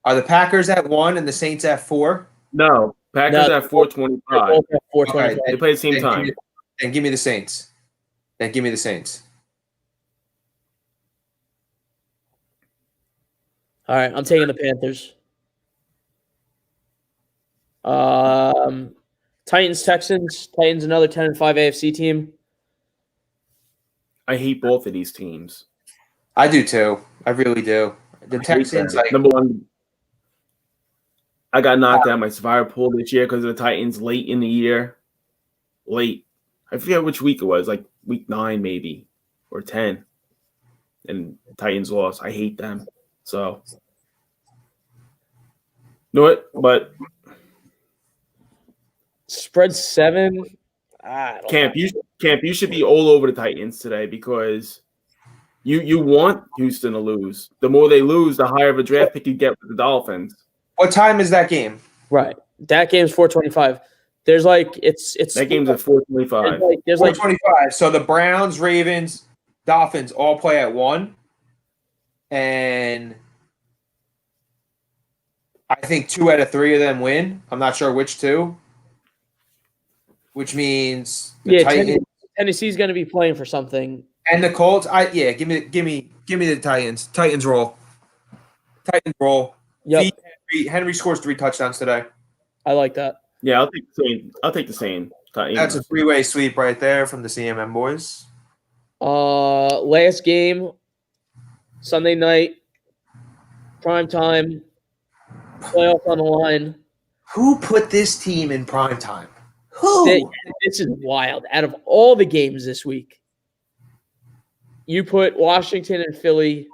Are the Packers at 1 and the Saints at 4? No, Packers at 4:25. Okay, they play at the same time. Then give me the Saints. All right, I'm taking the Panthers. Titans, Texans. Titans, another 10-5 AFC team. I hate both of these teams. I do too. I really do. The Texans, number one. I got knocked out of my survivor pool this year because of the Titans late in the year. Late. I forget which week it was, like week 9 maybe, or 10. And Titans lost. I hate them. So, you know what? But spread 7. Camp, you should be all over the Titans today because you want Houston to lose. The more they lose, the higher of a draft pick you get with the Dolphins. What time is that game? Right. That game's 4:25. There's it's that game's at 4:25. There's 4:25. So the Browns, Ravens, Dolphins all play at 1. And I think 2 out of 3 of them win. I'm not sure which 2. Which means Tennessee's going to be playing for something. And the Colts, give me the Titans. Titans roll. Yep. Henry scores 3 touchdowns today. I like that. Yeah, I'll take the same. I'll take the same. That's a 3-way sweep right there from the CMM boys. Last game, Sunday night, prime time, playoff on the line. Who put this team in prime time? Who? This is wild. Out of all the games this week, you put Washington and Philly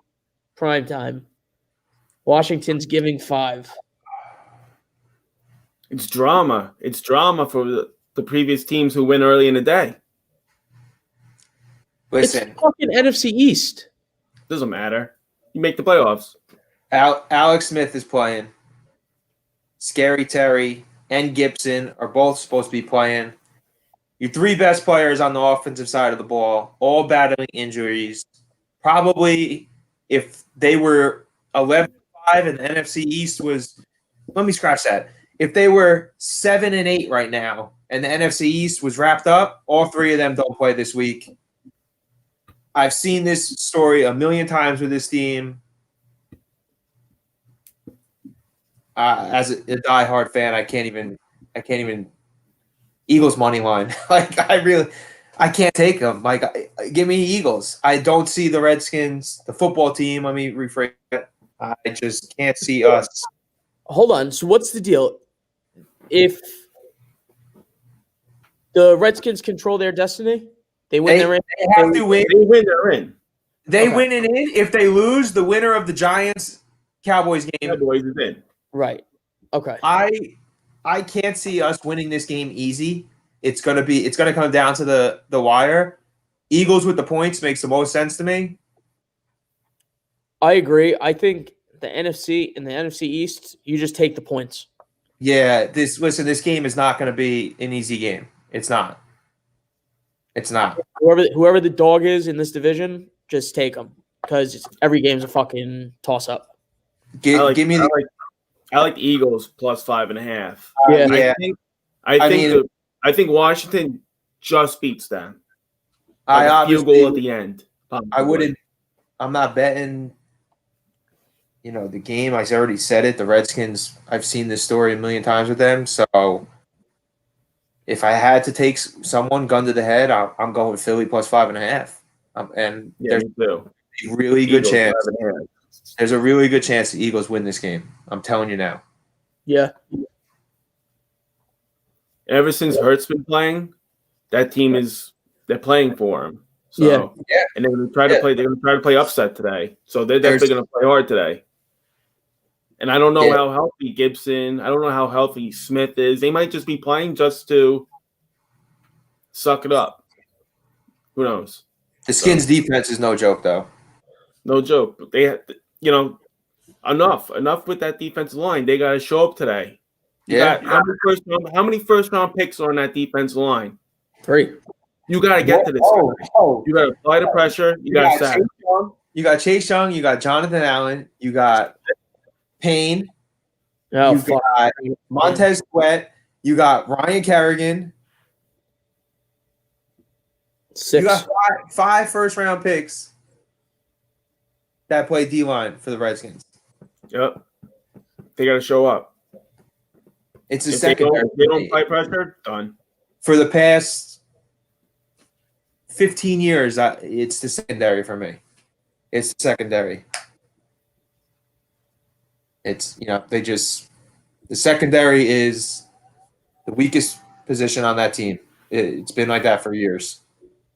prime time. Washington's giving 5. It's drama. It's drama for the previous teams who win early in the day. Listen, It's fucking NFC East. Doesn't matter. You make the playoffs. Alex Smith is playing. Scary Terry and Gibson are both supposed to be playing. Your 3 best players on the offensive side of the ball, all battling injuries. Probably if they were 11-5 and the NFC East was, let me scratch that. If they were 7-8 right now and the NFC East was wrapped up, all 3 of them don't play this week. I've seen this story a million times with this team. As a diehard fan, I can't even Eagles money line. Like I can't take them. Like give me Eagles. I don't see the Redskins, the football team. Let me rephrase it. I just can't see us. Hold on. So what's the deal? If the Redskins control their destiny, they win their They have to win. They win, they're in. They Okay. win and in. If they lose, the winner of the Giants Cowboys game. Cowboys is in. Right. Okay. I can't see us winning this game easy. It's gonna come down to the wire. Eagles with the points makes the most sense to me. I agree. I think the NFC East, you just take the points. Yeah, this game is not gonna be an easy game. It's not. It's not. Whoever the dog is in this division, just take them because every game's a fucking toss up. Give me the I like the Eagles plus 5.5. Yeah. I think Washington just beats them. I Like a field obviously goal at the end. I wouldn't. I'm not betting. The game. I already said it. The Redskins. I've seen this story a million times with them. So, if I had to take someone gun to the head, I'm going with Philly plus 5.5. And Yeah, there's me too. a really good Eagles, chance. 5.5. There's a really good chance the Eagles win this game. I'm telling you now. Yeah. Ever since Hurts been playing, that team they're playing for him. So, Yeah. And they're gonna try to play upset today. So they're definitely gonna play hard today. And I don't know how healthy Gibson. I don't know how healthy Smith is. They might just be playing just to suck it up. Who knows? The Skins defense is no joke, though. No joke. But they, enough with that defensive line. They got to show up today. How many first round picks are on that defensive line? 3. You got to get to this guy. You got to apply the pressure. You got to sack. You got Chase Young. You got Jonathan Allen. You got Payne. Oh, You fuck. got Montez Sweat. You got Ryan Kerrigan. 6. You got five first-round picks that play D-line for the Redskins. Yep. They got to show up. It's a If they secondary. don't apply pressure, done. For the past 15 years, it's the secondary for me. It's the secondary. It's, the secondary is the weakest position on that team. It's been like that for years.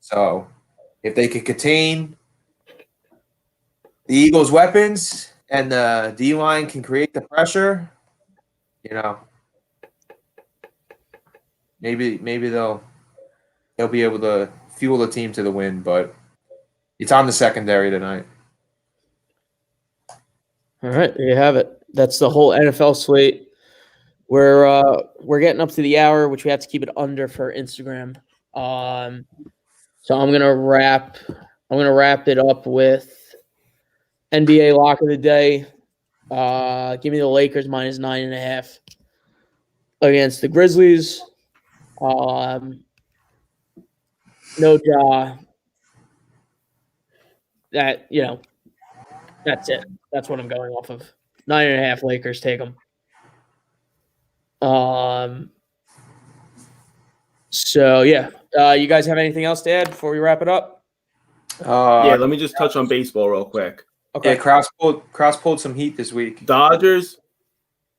So if they can contain the Eagles' weapons and the D-line can create the pressure, maybe they'll be able to fuel the team to the win, but it's on the secondary tonight. All right, there you have it. That's the whole NFL slate. We're getting up to the hour, which we have to keep it under for Instagram. So I'm gonna wrap it up with NBA lock of the day. Give me the Lakers minus 9.5 against the Grizzlies. No Ja. That's it. That's what I'm going off of. 9.5 Lakers, take them. So yeah, you guys have anything else to add before we wrap it up? Yeah, let me just touch on baseball real quick. Okay. Yeah, Kraus pulled some heat this week. Dodgers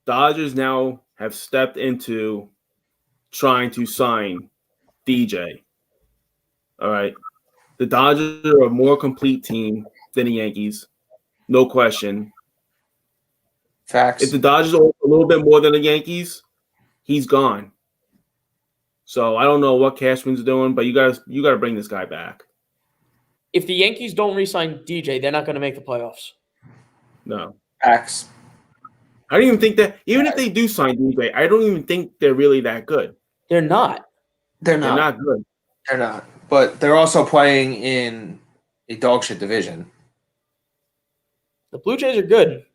now have stepped into trying to sign DJ. All right. The Dodgers are a more complete team than the Yankees. No question. Facts. If the Dodgers are a little bit more than the Yankees, he's gone. So I don't know what Cashman's doing, but you got to bring this guy back. If the Yankees don't re-sign DJ, they're not going to make the playoffs. No. Facts. I don't even think that. Even if they do sign DJ, I don't even think they're really that good. They're not. They're They're not good. They're not. But they're also playing in a dog shit division. The Blue Jays are good.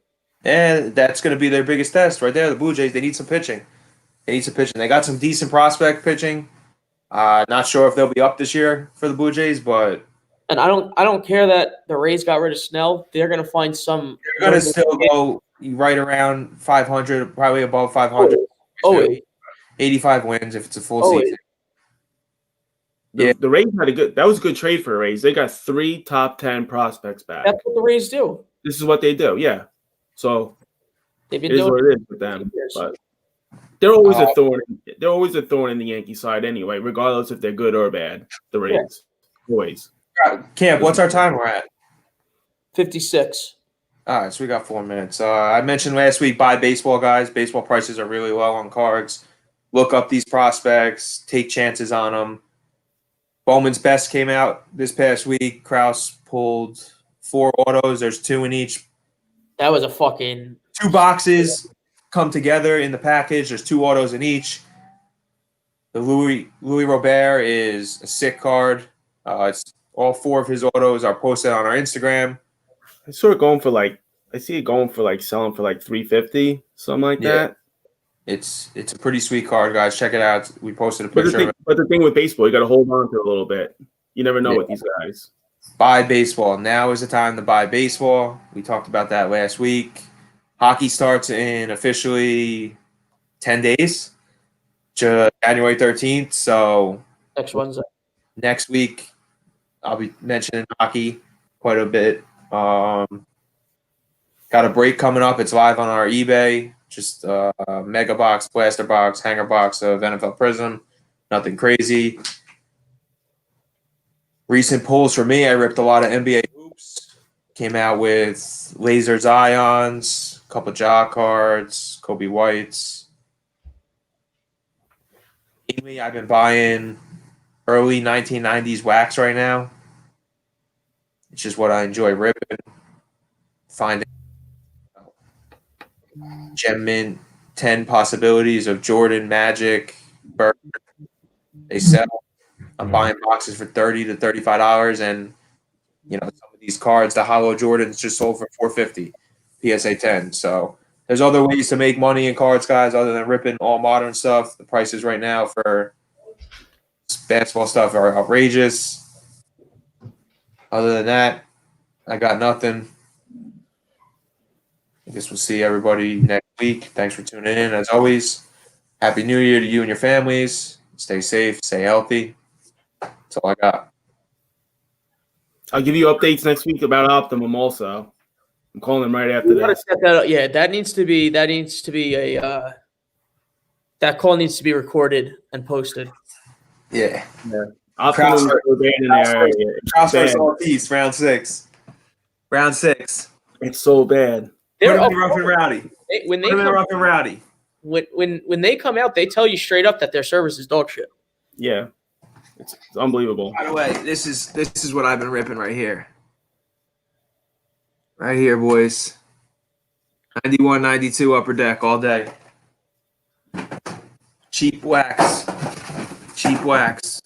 And that's going to be their biggest test right there. The Blue Jays, they need some pitching. They got some decent prospect pitching. Not sure if they'll be up this year for the Blue Jays, but And I don't care that the Rays got rid of Snell. They're going to find some. they're going to still go right around 500, probably above 500. Oh, 85 wins if it's a full Oh, season. The Rays that was a good trade for the Rays. They got 3 top 10 prospects back. that's what the Rays do. This is what they do, yeah. So They've been it is doing what it is with them. But they're always a thorn. They're always a thorn in the Yankee side anyway, regardless if they're good or bad. The Rays, always. Camp, what's our time we're at? 56. All right, so we got 4 minutes. I mentioned last week, buy baseball, guys. Baseball prices are really low on cards. Look up these prospects. Take chances on them. Bowman's Best came out this past week. Kraus pulled 4 autos. There's 2 in each. That was a fucking 2 boxes come together in the package. There's 2 autos in each. The Louis Robert is a sick card. It's all 4 of his autos are posted on our Instagram. I saw it going for I see it going for selling for $350, something like that. It's a pretty sweet card, guys. Check it out. We posted a picture of it. But the thing with baseball, you got to hold on to it a little bit. You never know with these guys. Buy baseball. Now is the time to buy baseball. We talked about that last week. Hockey starts in officially 10 days, January 13th. So next Wednesday. Next week, I'll be mentioning hockey quite a bit. Got a break coming up. It's live on our eBay. Just a mega box, blaster box, hanger box of NFL Prism. Nothing crazy. Recent pulls for me, I ripped a lot of NBA hoops. Came out with Laser Zions, a couple Ja cards, Kobe Whites. Mainly, I've been buying early 1990s wax right now. It's just what I enjoy ripping. Finding Gem Mint 10 possibilities of Jordan, Magic, Bird. They sell. I'm buying boxes for $30 to $35, and some of these cards, the Hollow Jordans, just sold for $450 PSA 10. So there's other ways to make money in cards, guys, other than ripping all modern stuff. The prices right now for basketball stuff are outrageous. Other than that, I got nothing. I guess we'll see everybody next week. Thanks for tuning in. As always, Happy New Year to you and your families. Stay safe, stay healthy. That's all I got. I'll give you updates next week about Optimum also. I'm calling them right after this. Set that up. Yeah, that needs to be a that call needs to be recorded and posted. Yeah. Optimum Cross versus all peace, round 6. Round 6. It's so bad. They're rough and rowdy. When they come out, they tell you straight up that their service is dog shit. Yeah. It's unbelievable. By the way, this is what I've been ripping right here. Right here, boys. 91, 92 upper deck all day. Cheap wax. Cheap wax.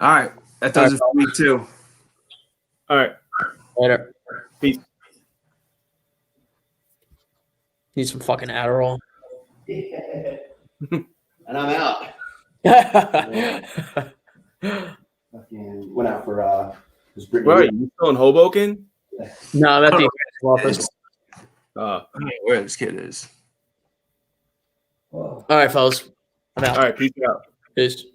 All right. That does it for week 2. All right. Later. Peace. Need some fucking Adderall. Yeah. And I'm out. Fucking went out for Where are you? You still in Hoboken? No, I'm at the office. Where this kid is. All right, fellas. I'm out. All right, peace out. Peace.